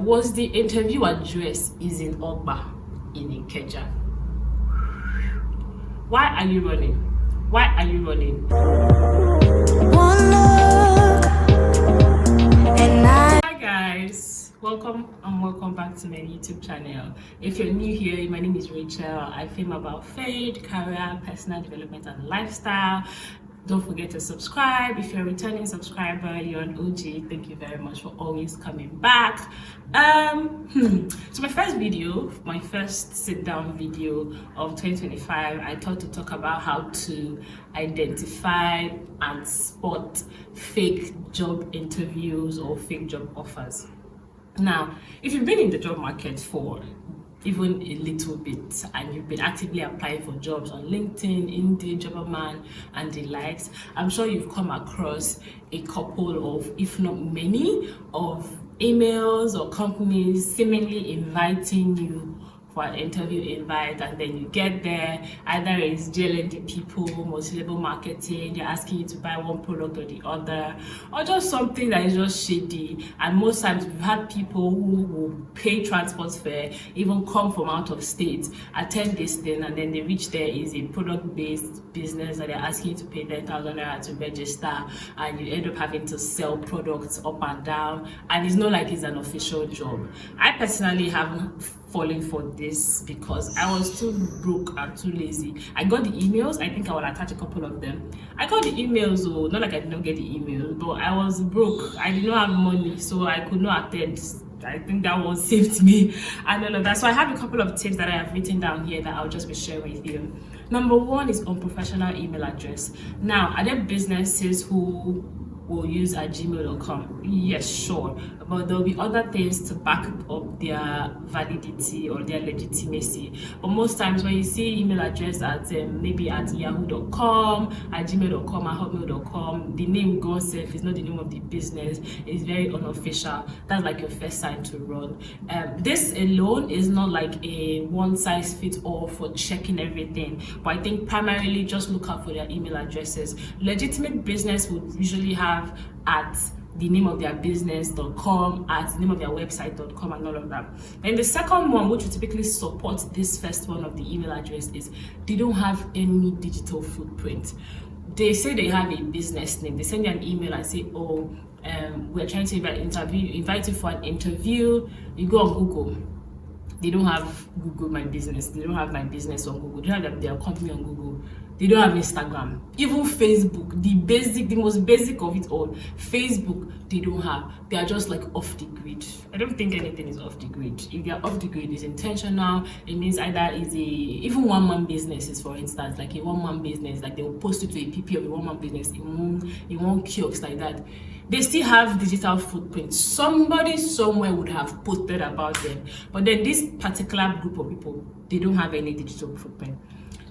Was the interview address is in Ogba in Ikeja? Why are you running? Why are you running? Hi guys, welcome and welcome back to my YouTube channel. If you're new here, my name is Rachel. I film about faith, career, personal development and lifestyle. Don't forget to subscribe. If you're a returning subscriber, you're an OG. Thank you very much for always coming back. So my first video, my first sit down video of 2025, I thought to talk about how to identify and spot fake job interviews or fake job offers. Now, if you've been in the job market for even a little bit and you've been actively applying for jobs on LinkedIn, Indeed, Jobberman and the likes, I'm sure you've come across a couple of, if not many, of emails or companies seemingly inviting you for an interview invite, and then you get there, either it's GNLD people, multi-level marketing, they're asking you to buy one product or the other, or just something that is just shady. And most times we've had people who will pay transport fare, even come from out of state, attend this thing, and then they reach there is a product-based business that they're asking you to pay 10,000 naira to register, and you end up having to sell products up and down, and it's not like it's an official job. I personally haven't falling for this because I was too broke and too lazy. I got the emails. I think I will attach a couple of them. I got the emails, though, not like I did not get the emails, but I was broke. I did not have money, so I could not attend. I think that one saved me and all of that. So I have a couple of tips that I have written down here that I'll just be sharing with you. Number one is unprofessional email address. Now, are there businesses who will use at gmail.com? Yes, sure, but there'll be other things to back up their validity or their legitimacy. But most times when you see email address at maybe at yahoo.com, at gmail.com, at hotmail.com, the name God self is not the name of the business. It's very unofficial. That's like your first sign to run. This alone is not like a one size fits all for checking everything, but I think primarily just look out for their email addresses. Legitimate business would usually have at the name of their business.com, at the name of their website.com and all of that. And the second one, which will typically support this first one of the email address, is they don't have any digital footprint. They say they have a business name. They send you an email and say, oh, we're trying to invite you for an interview. You go on Google. They don't have Google My Business. They don't have My Business on Google. They don't have their company on Google. They don't have Instagram. Even Facebook, the most basic of it all, Facebook, they don't have. They are just like off the grid. I don't think anything is off the grid. If they are off the grid, it's intentional. It means either is even one-man businesses, for instance, like a one-man business, like they will post it to a PP of a one-man business in one kiosk like that. They still have digital footprint. Somebody somewhere would have posted about them. But then this particular group of people, they don't have any digital footprint.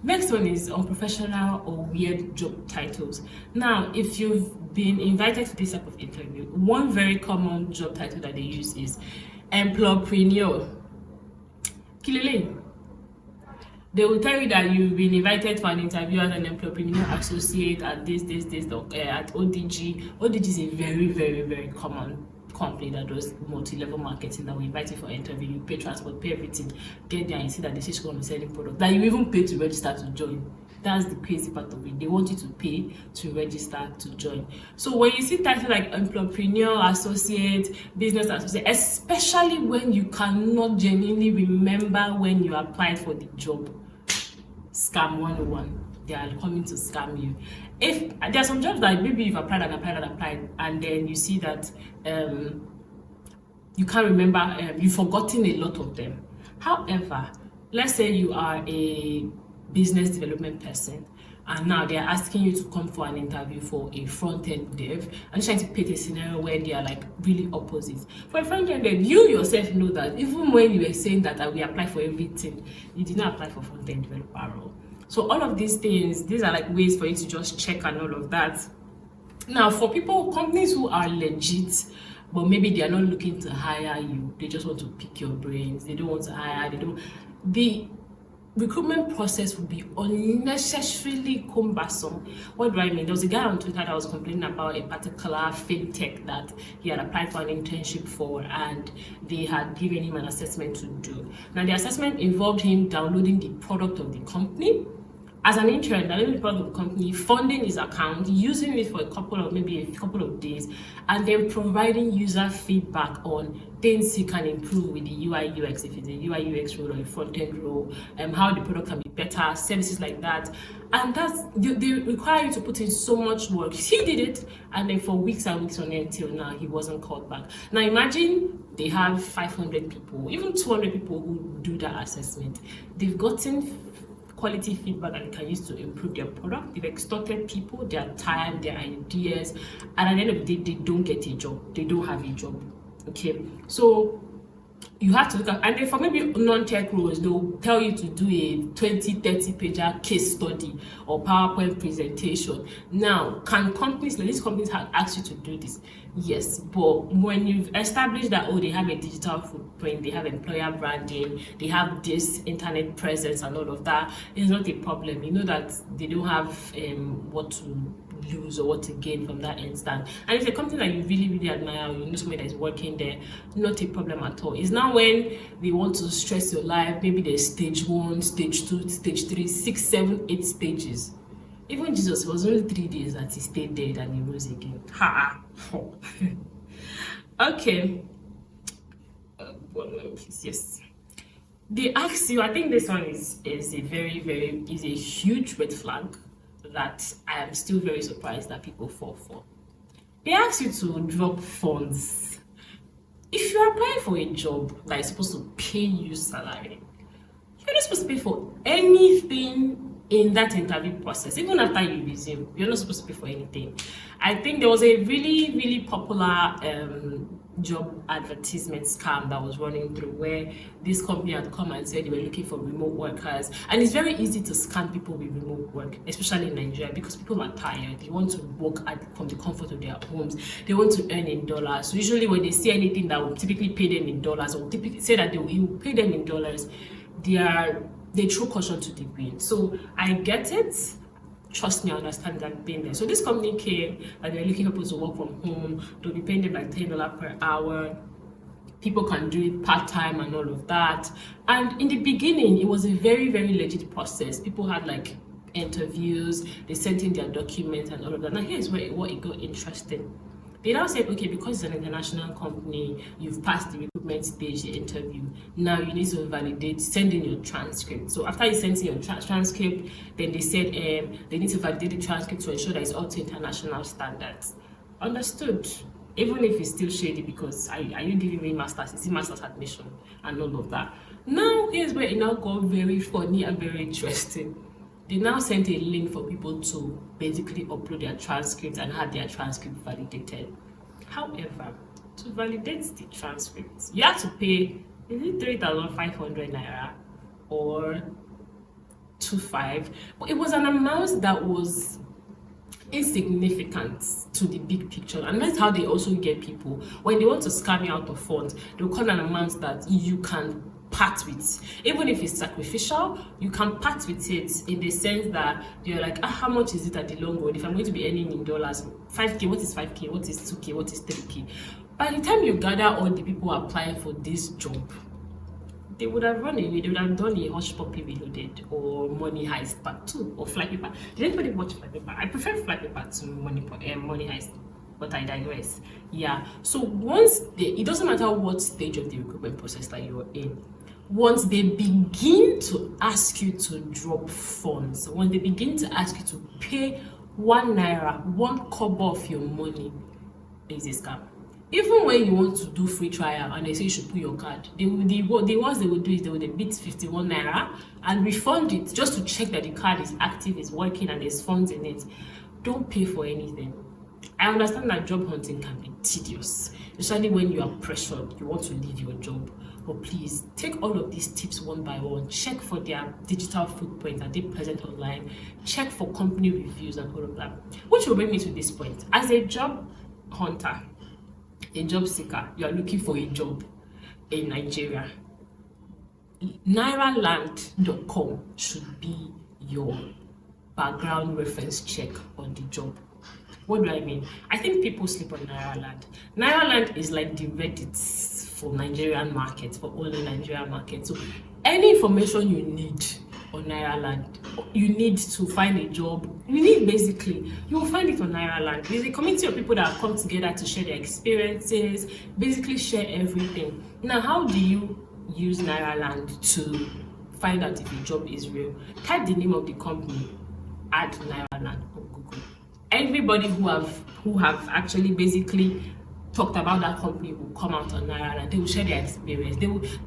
Next one is unprofessional or weird job titles. Now, if you've been invited to this type of interview, one very common job title that they use is emplopreneur. Kilele. They will tell you that you've been invited for an interview as an emplopreneur associate at this, at ODG. ODG is a very, very, very common company that does multi-level marketing that will invite you for an interview. You pay transport, pay everything, get there and you see that this is going to be selling product that you even pay to register to join. That's the crazy part of it. They want you to pay to register to join. So when you see titles like entrepreneur, associate, business associate, especially when you cannot genuinely remember when you applied for the job, scam 101. They are coming to scam you. If there are some jobs that maybe you've applied, and then you see that you can't remember, you've forgotten a lot of them. However, let's say you are a business development person and now they are asking you to come for an interview for a front-end dev. I'm trying to paint a scenario where they are like really opposite. For a front-end dev, you yourself know that even when you were saying that I will apply for everything, you did not apply for front-end developer role. So all of these things, these are like ways for you to just check and all of that. Now, for companies who are legit, but maybe they are not looking to hire you, they just want to pick your brains, they don't want to hire, recruitment process would be unnecessarily cumbersome. What do I mean? There was a guy on Twitter that was complaining about a particular fintech that he had applied for an internship for, and they had given him an assessment to do. Now, the assessment involved him downloading the product of the company as an intern, downloading the product of the company, funding his account, using it for maybe a couple of days, and then providing user feedback on things he can improve with the UI UX, if it's a UI UX role or a front-end role, how the product can be better, services like that. And they require you to put in so much work. He did it, and then for weeks and weeks on end until now, he wasn't called back. Now imagine they have 500 people, even 200 people who do that assessment. They've gotten quality feedback that they can use to improve their product. They've extorted people, their time, their ideas, and at the end of the day, they don't get a job. They don't have a job. Okay, so you have to look at, and then for maybe non-tech roles, they'll tell you to do a 20-30 pager case study or PowerPoint presentation. Now, can companies, like these companies, have asked you to do this? Yes, but when you've established that, oh, they have a digital footprint, they have employer branding, they have this internet presence and all of that, it's not a problem. You know that they don't have what to lose or what to gain from that instance. And if it's a company that you really, really admire, or you know somebody that is working there, not a problem at all. It's now when they want to stress your life, maybe there's stage 1, stage 2, stage 3, 6, 7, 8 stages. Even Jesus, it was only 3 days that he stayed dead and he rose again. Ha! Okay. Yes. They ask you, I think this one is a is a huge red flag that I am still very surprised that people fall for. They ask you to drop funds. If you're applying for a job that is supposed to pay you salary, you're not supposed to pay for anything in that interview process. Even after you resume, you're not supposed to pay for anything. I think there was a really, really popular job advertisement scam that was running through, where this company had come and said they were looking for remote workers. And it's very easy to scam people with remote work, especially in Nigeria, because people are tired. They want to work from the comfort of their homes. They want to earn in dollars. So usually when they see anything that will typically pay them in dollars, or typically say that they will pay them in dollars, they throw caution to the wind. So I get it. Trust me, I understand that being there. So this company came and they're looking for people to work from home. They'll be paying them like $10 per hour. People can do it part-time and all of that. And in the beginning, it was a very, very legit process. People had like interviews, they sent in their documents and all of that. Now here's where it got interesting. They now said, okay, because it's an international company, you've passed the recruitment stage, the interview. Now you need to validate, send in your transcript. So after you send in your transcript, then they said they need to validate the transcript to ensure that it's up to international standards. Understood. Even if it's still shady, because are you giving me masters? It's a master's admission and all of that. Now here's where it now got very funny and very interesting. They now sent a link for people to basically upload their transcript and have their transcript validated. However, to validate the transcript, you have to pay, is it 3,500 Naira or 2,500? But it was an amount that was insignificant to the big picture, and that's how they also get people. When they want to scam you out of funds, they'll call an amount that you can part with. Even if it's sacrificial, you can part with it in the sense that you're like, how much is it at the long run? If I'm going to be earning in dollars, 5K, what is 5K? What is 2K? What is 3K? By the time you gather all the people applying for this job, they would have run away. They would have done a Hush Puppy Reloaded or Money Heist Part 2 or Fly Paper. Did anybody watch Fly Paper? I prefer Fly Paper to Money Heist, but I digress. Yeah, so once it doesn't matter what stage of the recruitment process that you're in, once they begin to ask you to drop funds, when they begin to ask you to pay 1 Naira, 1 kobo of your money, it's a scam. Even when you want to do free trial and they say you should put your card, the ones they would do is they would bid 51 Naira and refund it just to check that the card is active, is working, and there's funds in it. Don't pay for anything. I understand that job hunting can be tedious, especially when you are pressured, you want to leave your job. But please take all of these tips one by one. Check for their digital footprint, are they present online? Check for company reviews and all of that. Which will bring me to this point. As a job hunter, a job seeker, you are looking for a job in Nigeria. Nairaland.com should be your background reference check on the job. What do I mean? I think people sleep on Nairaland. Nairaland is like the Reddit for Nigerian market, for only Nigerian market. So any information you need on Nairaland, you need to find a job, you will find it on Nairaland. There's a community of people that have come together to share their experiences, basically share everything. Now, how do you use Nairaland to find out if your job is real? Type the name of the company, add Nairaland on Google. Everybody who have actually basically talked about that company will come out on Nairaland. They will share their experience.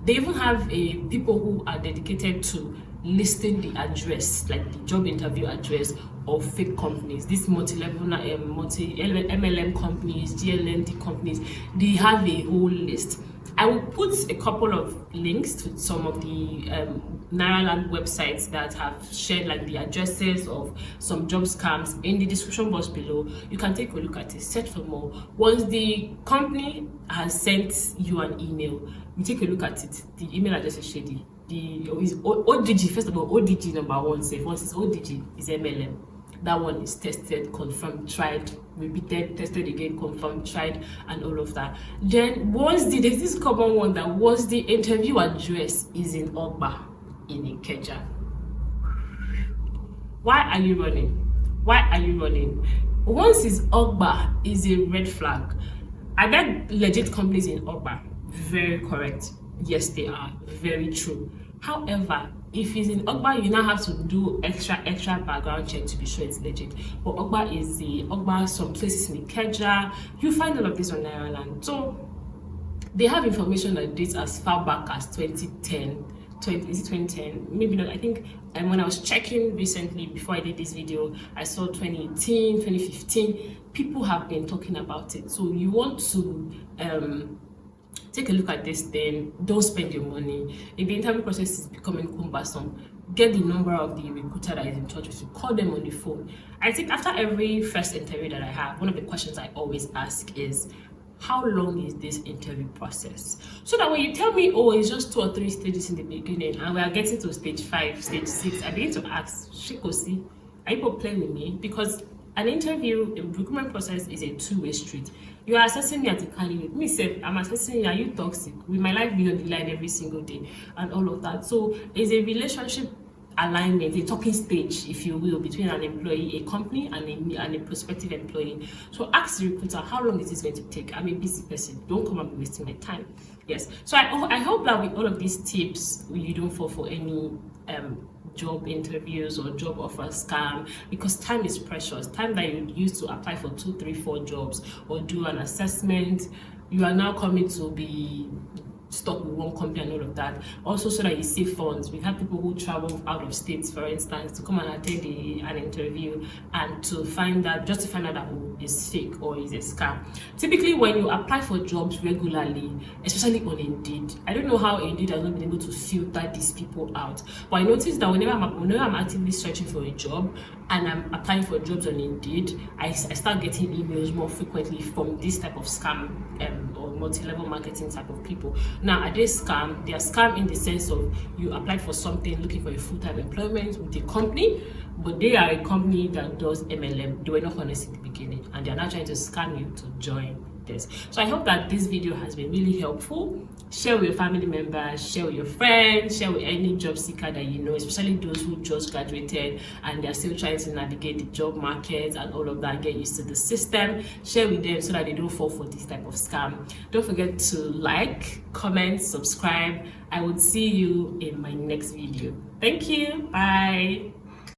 They even have people who are dedicated to listing the address, like the job interview address of fake companies. These multi-level MLM companies, GNLD companies, they have a whole list. I will put a couple of links to some of the Nairaland websites that have shared like the addresses of some job scams in the description box below. You can take a look at it, search for more. Once the company has sent you an email, you take a look at it. The email address is shady. Is ODG, first of all, ODG number one safe. Once it's ODG, is MLM. That one is tested, confirmed, tried, repeated, tested again, confirmed, tried, and all of that. Then there's this common one that was the interview address is in Ogba, in Ikeja. Why are you running? Why are you running? Once it's Ogba, is a red flag. Are there legit companies in Ogba? Very correct. Yes, they are. Very true. However, if it's in Ogba, you now have to do extra background check to be sure it's legit. But Ogba, some places in Ikeja, you find all of this on Nairaland. So they have information that dates as far back as 2010. Is it 2010? Maybe not. I think when I was checking recently before I did this video, I saw 2018, 2015. People have been talking about it. So you want to take a look at this, then don't spend your money. If the interview process is becoming cumbersome, get the number of the recruiter that is in touch with you, call them on the phone. I think after every first interview that I have, one of the questions I always ask is, how long is this interview process? So that when you tell me, oh, it's just 2 or 3 stages in the beginning, and we are getting to stage 5, stage 6, I begin to ask, Shikosi, are you playing with me? Because an interview, a recruitment process is a two-way street. You are assessing me as a candidate. Me say, I'm assessing you, are you toxic? Will my life be on the line every single day? And all of that. So it's a relationship alignment, a talking stage, if you will, between an employee, a company, and a prospective employee. So ask the recruiter, how long is this going to take? I'm a busy person. Don't come and be wasting my time. Yes. So I hope that with all of these tips, you don't fall for any job interviews or job offer scam, because time is precious. Time that you use to apply for 2, 3, 4 jobs or do an assessment, you are now coming to be stuck with one company and all of that. Also, so that you save funds. We've had people who travel out of states, for instance, to come and attend an interview and to find out that is fake or is a scam. Typically, when you apply for jobs regularly, especially on Indeed, I don't know how Indeed has not been able to filter these people out, but I noticed that whenever I'm actively searching for a job and I'm applying for jobs on Indeed, I start getting emails more frequently from this type of scam or multi-level marketing type of people. Now, are they scam? They are scam in the sense of you applied for something looking for a full-time employment with a company, but they are a company that does MLM. They were not honest in the beginning, and they're now trying to scam you to join this. So I hope that this video has been really helpful. Share with your family members, share with your friends, share with any job seeker that you know, especially those who just graduated and they're still trying to navigate the job market and all of that, get used to the system. Share with them so that they don't fall for this type of scam. Don't forget to like, comment, subscribe. I would see you in my next video. Thank you. Bye.